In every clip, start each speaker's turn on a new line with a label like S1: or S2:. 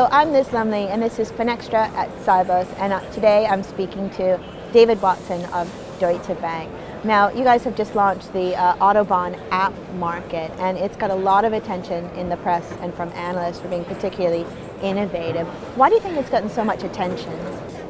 S1: So I'm Liz Lumley, and this is Finextra at Cybos, and today I'm speaking to David Watson of Deutsche Bank. Now, you guys have just launched the Autobahn App Market, and it's got a lot of attention in the press and from analysts for being particularly innovative. Why do you think it's gotten so much attention?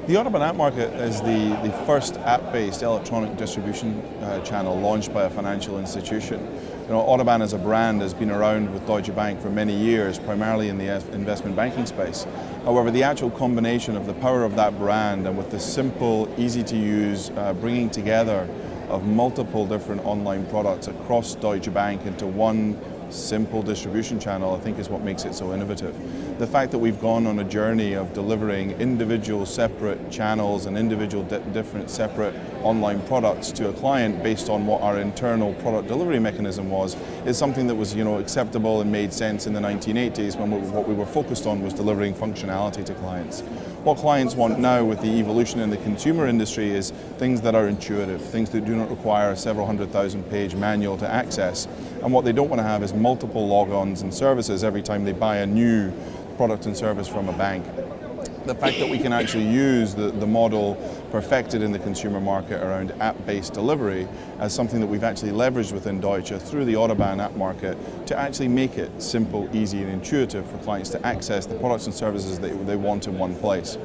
S2: The Autobahn App Market is the first app-based electronic distribution channel launched by a financial institution. You know, Autobahn as a brand has been around with Deutsche Bank for many years, primarily in the investment banking space. However, the actual combination of the power of that brand and with the simple, easy to use, bringing together of multiple different online products across Deutsche Bank into one simple distribution channel, I think is what makes it so innovative. The fact that we've gone on a journey of delivering individual separate channels and individual different separate online products to a client based on what our internal product delivery mechanism was is something that was, acceptable and made sense in the 1980s when what we were focused on was delivering functionality to clients. What clients want now with the evolution in the consumer industry is things that are intuitive, things that do not require a several 100,000 page manual to access. And what they don't want to have is multiple logons and services every time they buy a new product and service from a bank. The fact that we can actually use the model perfected in the consumer market around app-based delivery as something that we've actually leveraged within Deutsche through the Autobahn App Market to actually make it simple, easy and intuitive for clients to access the products and services that they want in one place.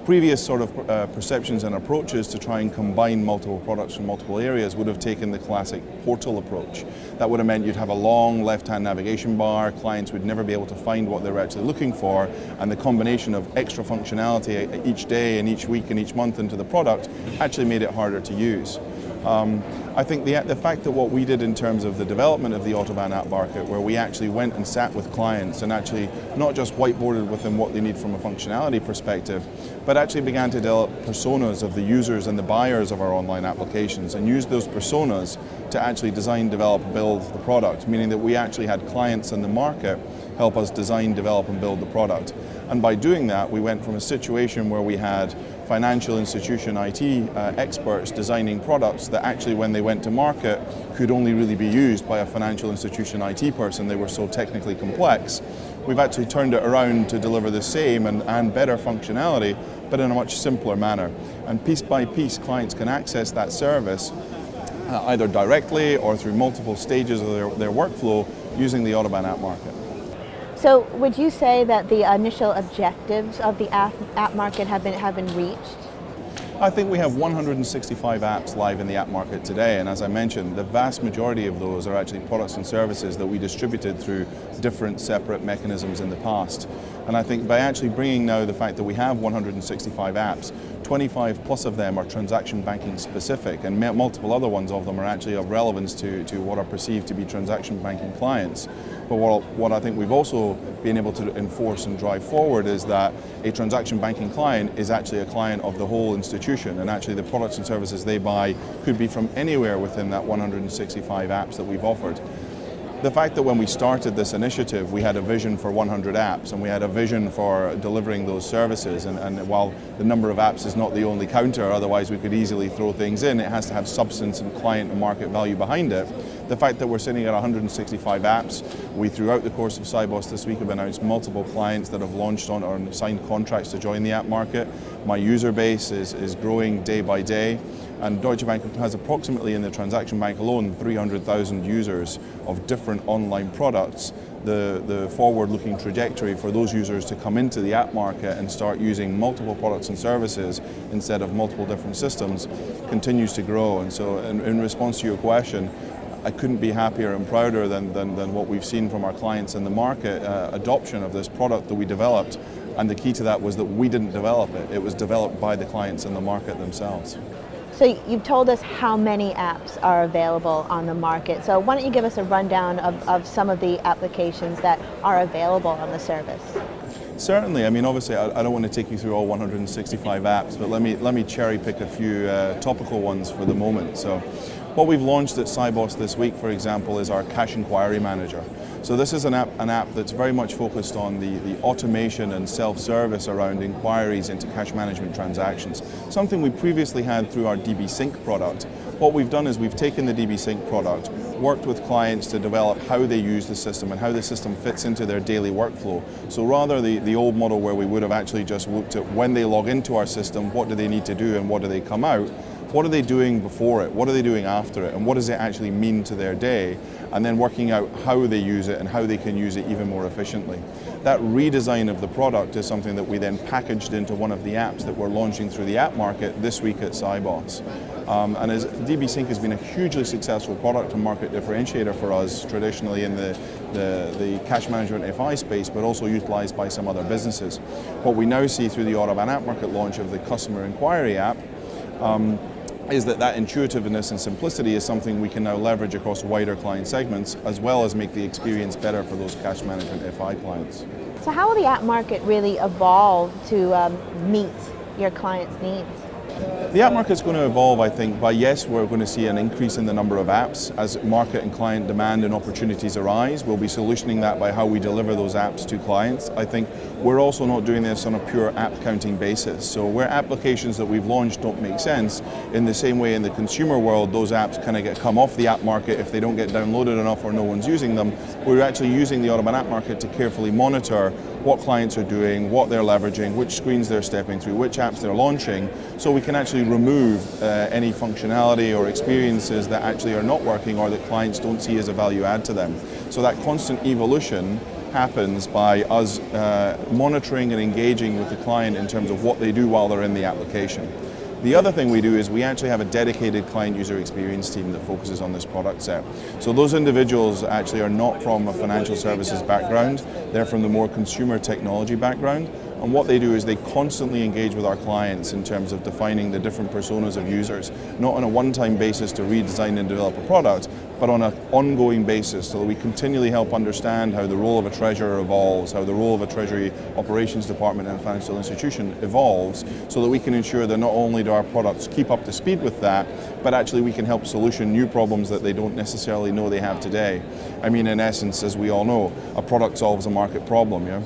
S2: Previous sort of perceptions and approaches to try and combine multiple products from multiple areas would have taken the classic portal approach. That would have meant you'd have a long left-hand navigation bar, clients would never be able to find what they were actually looking for, and the combination of extra functionality each day and each week and each month into the product actually made it harder to use. I think the fact that what we did in terms of the development of the Autobahn App Market, where we actually went and sat with clients and actually not just whiteboarded with them what they need from a functionality perspective, but actually began to develop personas of the users and the buyers of our online applications and use those personas to actually design, develop, build the product, meaning that we actually had clients in the market help us design, develop and build the product. And by doing that, we went from a situation where we had financial institution IT experts designing products that actually when they went to market could only really be used by a financial institution IT person. They were so technically complex. We've actually turned it around to deliver the same and better functionality, but in a much simpler manner. And piece by piece, clients can access that service either directly or through multiple stages of their workflow using the Autobahn App Market.
S1: So would you say that the initial objectives of the app market have been reached?
S2: I think we have 165 apps live in the app market today, and as I mentioned, the vast majority of those are actually products and services that we distributed through different separate mechanisms in the past. And I think by actually bringing now the fact that we have 165 apps, 25 plus of them are transaction banking specific, and multiple other ones of them are actually of relevance to what are perceived to be transaction banking clients. But what I think we've also been able to enforce and drive forward is that a transaction banking client is actually a client of the whole institution, and actually the products and services they buy could be from anywhere within that 165 apps that we've offered. The fact that when we started this initiative, we had a vision for 100 apps and we had a vision for delivering those services, and while the number of apps is not the only counter, otherwise we could easily throw things in, it has to have substance and client and market value behind it. The fact that we're sitting at 165 apps, we throughout the course of Cybos this week have announced multiple clients that have launched on or signed contracts to join the app market. My user base is growing day by day. And Deutsche Bank has approximately in the transaction bank alone 300,000 users of different online products. The forward-looking trajectory for those users to come into the app market and start using multiple products and services instead of multiple different systems continues to grow. And so in response to your question, I couldn't be happier and prouder than what we've seen from our clients in the market adoption of this product that we developed. And the key to that was that we didn't develop it. It was developed by the clients in the market themselves.
S1: So you've told us how many apps are available on the market. So why don't you give us a rundown of some of the applications that are available on the service?
S2: Certainly. I mean, obviously, I don't want to take you through all 165 apps, but let me cherry pick a few topical ones for the moment. So what we've launched at Cybos this week, for example, is our cash inquiry manager. So this is an app that's very much focused on the automation and self-service around inquiries into cash management transactions, something we previously had through our DB Sync product. What we've done is we've taken the DB Sync product, worked with clients to develop how they use the system and how the system fits into their daily workflow. So rather the old model where we would have actually just looked at when they log into our system, what do they need to do and what do they come out, what are they doing before it, what are they doing after it, and what does it actually mean to their day, and then working out how they use it and how they can use it even more efficiently. That redesign of the product is something that we then packaged into one of the apps that we're launching through the app market this week at Sibos. And as DB Sync has been a hugely successful product and market differentiator for us traditionally in the cash management FI space, but also utilized by some other businesses. What we now see through the Autobahn App Market launch of the customer inquiry app is that intuitiveness and simplicity is something we can now leverage across wider client segments, as well as make the experience better for those cash management FI clients.
S1: So how will the app market really evolve to meet your clients' needs?
S2: The app market is going to evolve, I think, by yes, we're going to see an increase in the number of apps as market and client demand and opportunities arise. We'll be solutioning that by how we deliver those apps to clients. I think we're also not doing this on a pure app counting basis. So where applications that we've launched don't make sense, in the same way in the consumer world, those apps kind of come off the app market if they don't get downloaded enough or no one's using them. We're actually using the Autobahn App Market to carefully monitor what clients are doing, what they're leveraging, which screens they're stepping through, which apps they're launching, so we can actually remove any functionality or experiences that actually are not working or that clients don't see as a value add to them. So that constant evolution happens by us monitoring and engaging with the client in terms of what they do while they're in the application. The other thing we do is we actually have a dedicated client user experience team that focuses on this product set. So those individuals actually are not from a financial services background, they're from the more consumer technology background. And what they do is they constantly engage with our clients in terms of defining the different personas of users, not on a one-time basis to redesign and develop a product, but on an ongoing basis so that we continually help understand how the role of a treasurer evolves, how the role of a treasury operations department in a financial institution evolves, so that we can ensure that not only do our products keep up to speed with that, but actually we can help solution new problems that they don't necessarily know they have today. I mean, in essence, as we all know, a product solves a market problem, yeah?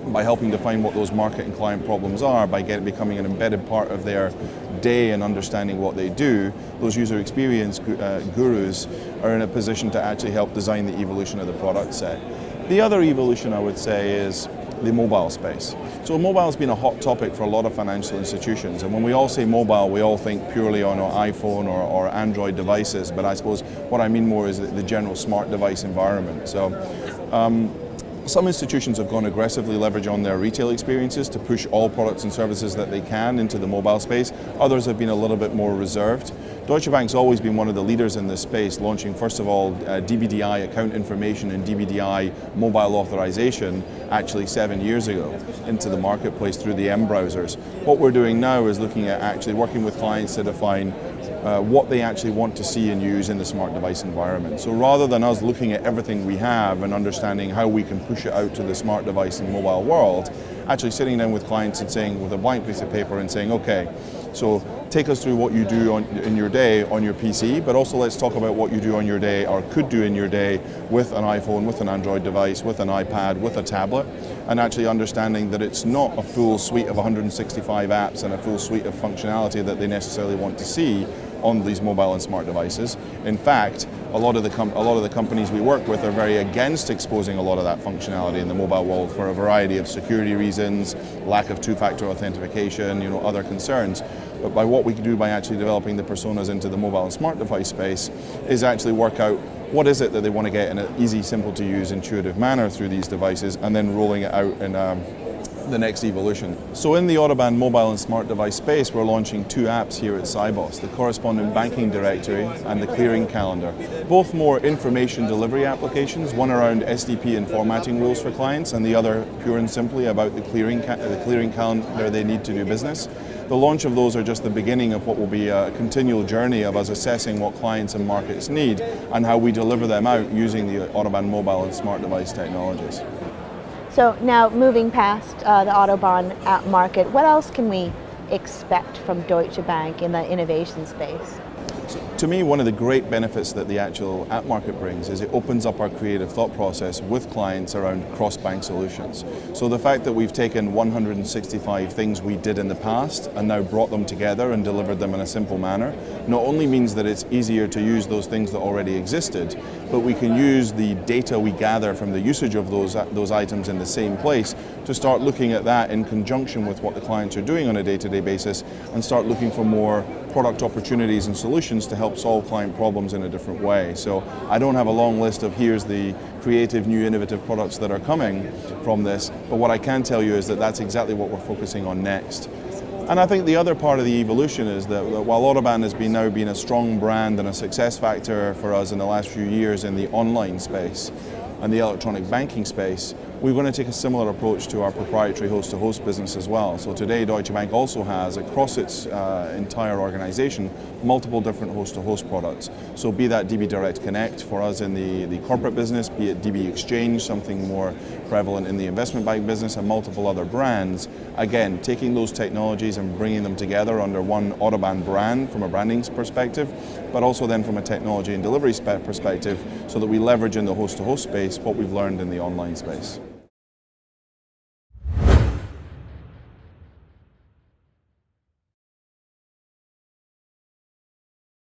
S2: By helping define what those market and client problems are, by becoming an embedded part of their day and understanding what they do, those user experience gurus are in a position to actually help design the evolution of the product set. The other evolution, I would say, is the mobile space. So mobile has been a hot topic for a lot of financial institutions, and when we all say mobile, we all think purely on our iPhone or Android devices, but I suppose what I mean more is the general smart device environment. So some institutions have gone aggressively leverage on their retail experiences to push all products and services that they can into the mobile space. Others have been a little bit more reserved. Deutsche Bank's always been one of the leaders in this space, launching first of all DBDI account information and DBDI mobile authorization actually 7 years ago into the marketplace through the M browsers. What we're doing now is looking at actually working with clients to define what they actually want to see and use in the smart device environment. So rather than us looking at everything we have and understanding how we can push it out to the smart device and mobile world, actually sitting down with clients and saying, with a blank piece of paper and saying, okay, so take us through what you do in your day on your PC, but also let's talk about what you do on your day or could do in your day with an iPhone, with an Android device, with an iPad, with a tablet, and actually understanding that it's not a full suite of 165 apps and a full suite of functionality that they necessarily want to see on these mobile and smart devices. In fact, a lot of the companies we work with are very against exposing a lot of that functionality in the mobile world for a variety of security reasons, lack of two-factor authentication, other concerns. But by what we can do by actually developing the personas into the mobile and smart device space is actually work out what is it that they want to get in an easy, simple to use, intuitive manner through these devices, and then rolling it out in the next evolution. So in the Autobahn mobile and smart device space, we're launching two apps here at Sibos, the correspondent banking directory and the clearing calendar. Both more information delivery applications, one around SDP and formatting rules for clients, and the other pure and simply about the clearing calendar they need to do business. The launch of those are just the beginning of what will be a continual journey of us assessing what clients and markets need and how we deliver them out using the Autobahn mobile and smart device technologies.
S1: So now moving past the Autobahn App Market, what else can we expect from Deutsche Bank in the innovation space?
S2: to me, one of the great benefits that the actual app market brings is it opens up our creative thought process with clients around cross-bank solutions. So the fact that we've taken 165 things we did in the past and now brought them together and delivered them in a simple manner, not only means that it's easier to use those things that already existed, but we can use the data we gather from the usage of those items in the same place to start looking at that in conjunction with what the clients are doing on a day-to-day basis and start looking for more product opportunities and solutions to help solve client problems in a different way. So I don't have a long list of here's the creative, new, innovative products that are coming from this, but what I can tell you is that that's exactly what we're focusing on next. And I think the other part of the evolution is that while Autobahn has now been a strong brand and a success factor for us in the last few years in the online space and the electronic banking space, we're going to take a similar approach to our proprietary host-to-host business as well. So today Deutsche Bank also has, across its entire organization, multiple different host-to-host products. So be that DB Direct Connect for us in the corporate business, be it DB Exchange, something more prevalent in the investment bank business, and multiple other brands. Again, taking those technologies and bringing them together under one Autobahn brand from a branding perspective, but also then from a technology and delivery perspective, so that we leverage in the host-to-host space what we've learned in the online space.